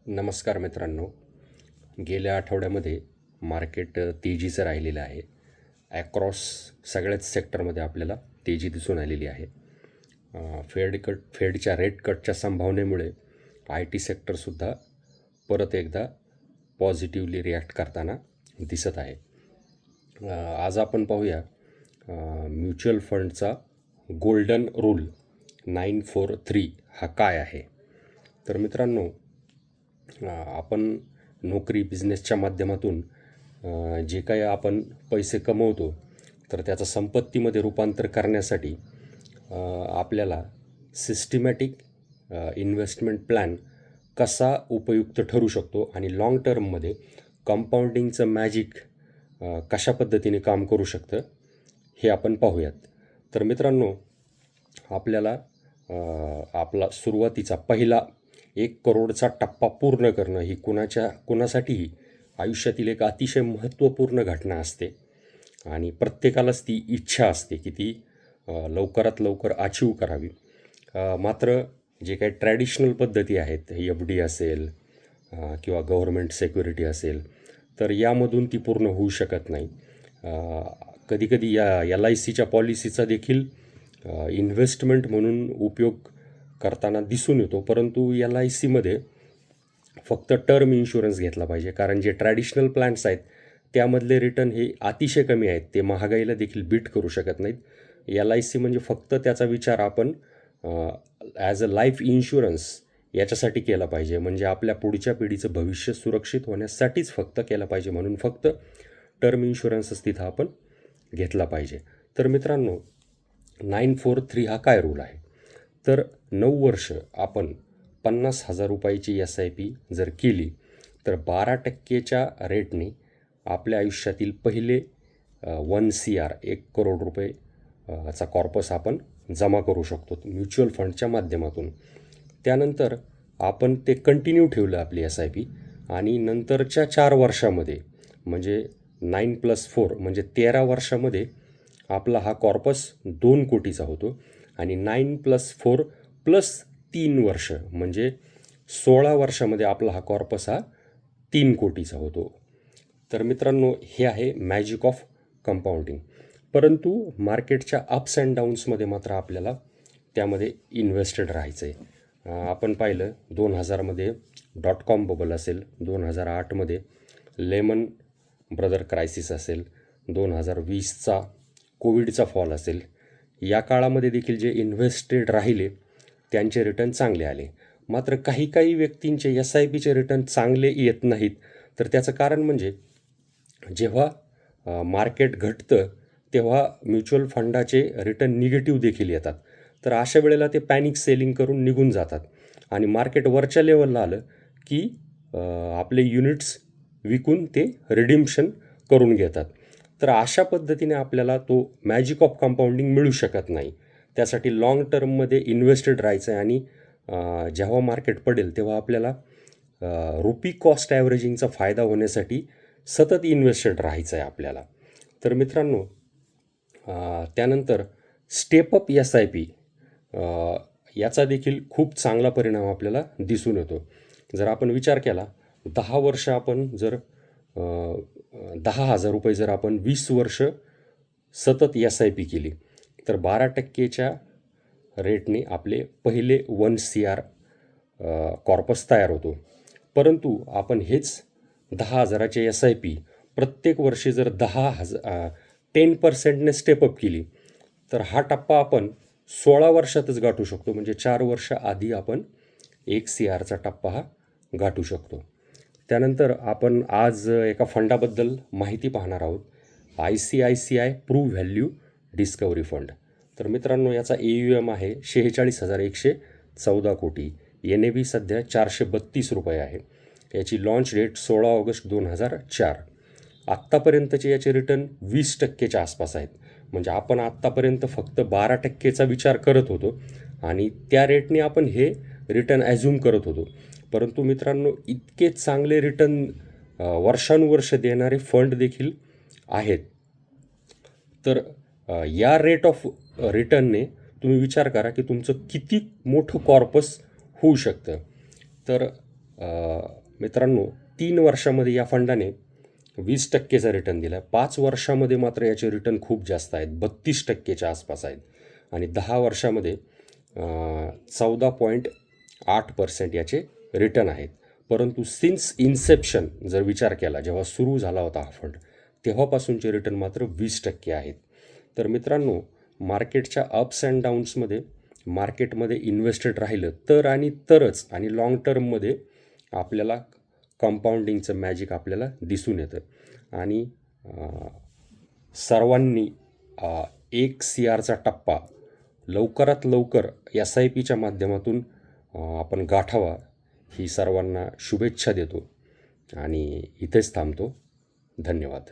नमस्कार मित्रांनो. गेल्या आठवड्यामध्ये मार्केट तेजीचं राहिलेलं आहे. ॲक्रॉस सगळ्याच सेक्टरमध्ये आपल्याला तेजी दिसून आलेली आहे. फेडच्या रेट कटच्या संभावनेमुळे आय टी सेक्टरसुद्धा परत एकदा पॉझिटिव्हली रिॲक्ट करताना दिसत आहे. आज आपण पाहूया म्युच्युअल फंडचा गोल्डन रूल 943 हा काय आहे. तर मित्रांनो, आपण नोकरी बिझनेसच्या माध्यमातून जे काही आपण पैसे कमवतो तर त्याचं संपत्तीमध्ये रूपांतर करण्यासाठी आपल्याला सिस्टिमॅटिक इन्व्हेस्टमेंट प्लॅन कसा उपयुक्त ठरू शकतो आणि लाँग टर्ममध्ये कंपाऊंडिंगचं मॅजिक कशा पद्धतीने काम करू शकतं हे आपण पाहूयात. तर मित्रांनो, आपल्याला आपला सुरुवातीचा पहिला 1 करोडचा टप्पा पूर्ण करणं ही कुणासाठीही आयुष्यातील एक अतिशय महत्त्वपूर्ण घटना असते आणि प्रत्येकालाच ती इच्छा असते की ती लवकरात लवकर अचीव करावी. मात्र जे काही ट्रॅडिशनल पद्धती आहेत, FD असेल किंवा गव्हर्मेंट सिक्युरिटी असेल, तर यामधून ती पूर्ण होऊ शकत नाही. कधीकधी या LICच्या पॉलिसीचा देखील इन्व्हेस्टमेंट म्हणून उपयोग करताना दिसून येतो, परंतु LICमध्ये फक्त टर्म इन्शुरन्स घेतला पाहिजे, कारण जे ट्रॅडिशनल प्लॅन्स आहेत त्यामधले रिटर्न हे अतिशय कमी आहेत. ते महागाईला देखील बीट करू शकत नाहीत. LIC म्हणजे फक्त त्याचा विचार आपण ॲज अ लाईफ इन्शुरन्स याच्यासाठी केला पाहिजे, म्हणजे आपल्या पुढच्या पिढीचं भविष्य सुरक्षित होण्यासाठीच फक्त केलं पाहिजे, म्हणून फक्त टर्म इन्शुरन्सच तिथं आपण घेतला पाहिजे. तर मित्रांनो, 943 हा काय रूल आहे. तर 9 वर्ष आपण 50,000 रुपयाची SIP जर केली तर 12% रेटने आपल्या आयुष्यातील पहिले 1 CR 1 करोड रुपये चा कॉर्पस आपण जमा करू शकतो म्युच्युअल फंडच्या माध्यमातून. त्यानंतर आपण ते कंटिन्यू ठेवलं आपली SIP आणि नंतरच्या 4 वर्षामध्ये म्हणजे 9+4 म्हणजे 13 वर्षामध्ये आपला हा कॉर्पस 2 कोटीचा होतो आणि 9+4 +3 वर्ष म्हणजे 16 वर्षामध्ये आपला हा कॉर्पस हा 3 कोटीचा होतो. तर मित्रांनो, हे आहे मॅजिक ऑफ कंपाऊंडिंग. परंतु मार्केटच्या अप्स अँड डाऊन्समध्ये मात्र आपल्याला त्यामध्ये इन्व्हेस्टेड राहायचं आहे. आपण पाहिलं 2000मध्ये .com बबल असेल, 2008मध्ये लेमन ब्रदर क्रायसिस असेल, 2020चा कोविडचा फॉल असेल. या काळामध्ये देखील जे इन्व्हेस्टेड राहिले त्यांचे रिटर्न चांगले आले. मात्र काही व्यक्तींचे SIPचे रिटर्न चांगले येत नाहीत. तर त्याचं कारण म्हणजे जेव्हा मार्केट घटतं तेव्हा म्युच्युअल फंडाचे रिटर्न निगेटिव्ह देखील येतात. तर अशा वेळेला ते पॅनिक सेलिंग करून निघून जातात आणि मार्केट वरच्या लेवलला आलं की आपले युनिट्स विकून ते रिडिम्शन करून घेतात. तर अशा पद्धतीने आपल्याला तो मॅजिक ऑफ कंपाऊंडिंग मिळू शकत नाही. त्यासाठी लाँग टर्ममध्ये इन्व्हेस्टेड राहायचं आहे आणि जेव्हा मार्केट पडेल तेव्हा आपल्याला रुपी कॉस्ट ॲव्हरेजिंगचा फायदा होण्यासाठी सतत इन्व्हेस्टेड राहायचं आहे आपल्याला. तर मित्रांनो, त्यानंतर स्टेपअप SIP याचा देखील खूप चांगला परिणाम आपल्याला दिसून येतो. जर आपण विचार केला 10 वर्ष आपण जर 10,000 रुपये जर आपण 20 वर्ष सतत SIP केली तर 12%च्या रेटने आपले पहिले 1 CR कॉर्पस तयार होतो. परंतु आपण हेच 10,000चे SIP प्रत्येक वर्षी जर 10% स्टेपअप केली तर हा टप्पा आपण 16 वर्षातच गाठू शकतो, म्हणजे 4 वर्ष आधी आपण 1 CRचा टप्पा हा गाठू शकतो. त्यानंतर आपण आज एका फंडाबद्दल माहिती पाहणार आहोत, ICICI prove value discovery fund. तर मित्रांनो, याचा AUM आहे 46,114 कोटी. NAV सध्या 432 रुपये आहे. याची लॉन्च डेट 16 ऑगस्ट 2004. आत्तापर्यंतचे याचे रिटर्न 20%च्या आसपास आहेत. म्हणजे आपण आत्तापर्यंत फक्त 12%चा विचार करत होतो आणि त्या रेटने आपण हे रिटर्न ॲझ्युम करत होतो. परंतु मित्रांनो, इतके चांगले रिटर्न वर्षानुवर्ष देणारे फंड देखील आहेत. तर या रेट ऑफ रिटर्नने तुम्ही विचार करा की तुमचं किती मोठं कॉर्पस होऊ शकतं. तर मित्रांनो 3 वर्षामध्ये या फंडाने 20%चा रिटर्न दिला आहे. 5 वर्षामध्ये मात्र याचे रिटर्न खूप जास्त आहेत, 32%च्या आसपास आहेत. आणि 10 वर्षामध्ये 14.8% याचे रिटर्न आहेत. परंतु सिन्स इन्सेप्शन जर विचार केला, जेव्हा सुरू झाला होता हा फंड, तेव्हापासूनचे रिटर्न मात्र 20% आहेत. तर मित्रांनो, मार्केटच्या अप्स अँड डाऊन्समध्ये मार्केटमध्ये इन्व्हेस्टेड राहिलं तर आणि तरच आणि लाँग टर्ममध्ये आपल्याला कंपाऊंडिंगचं मॅजिक आपल्याला दिसून येतं. आणि सर्वांनी 1 CRचा टप्पा लवकरात लवकर SIPच्या माध्यमातून आपण गाठावा, ही सर्वांना शुभेच्छा देतो आणि इथेच थांबतो. धन्यवाद.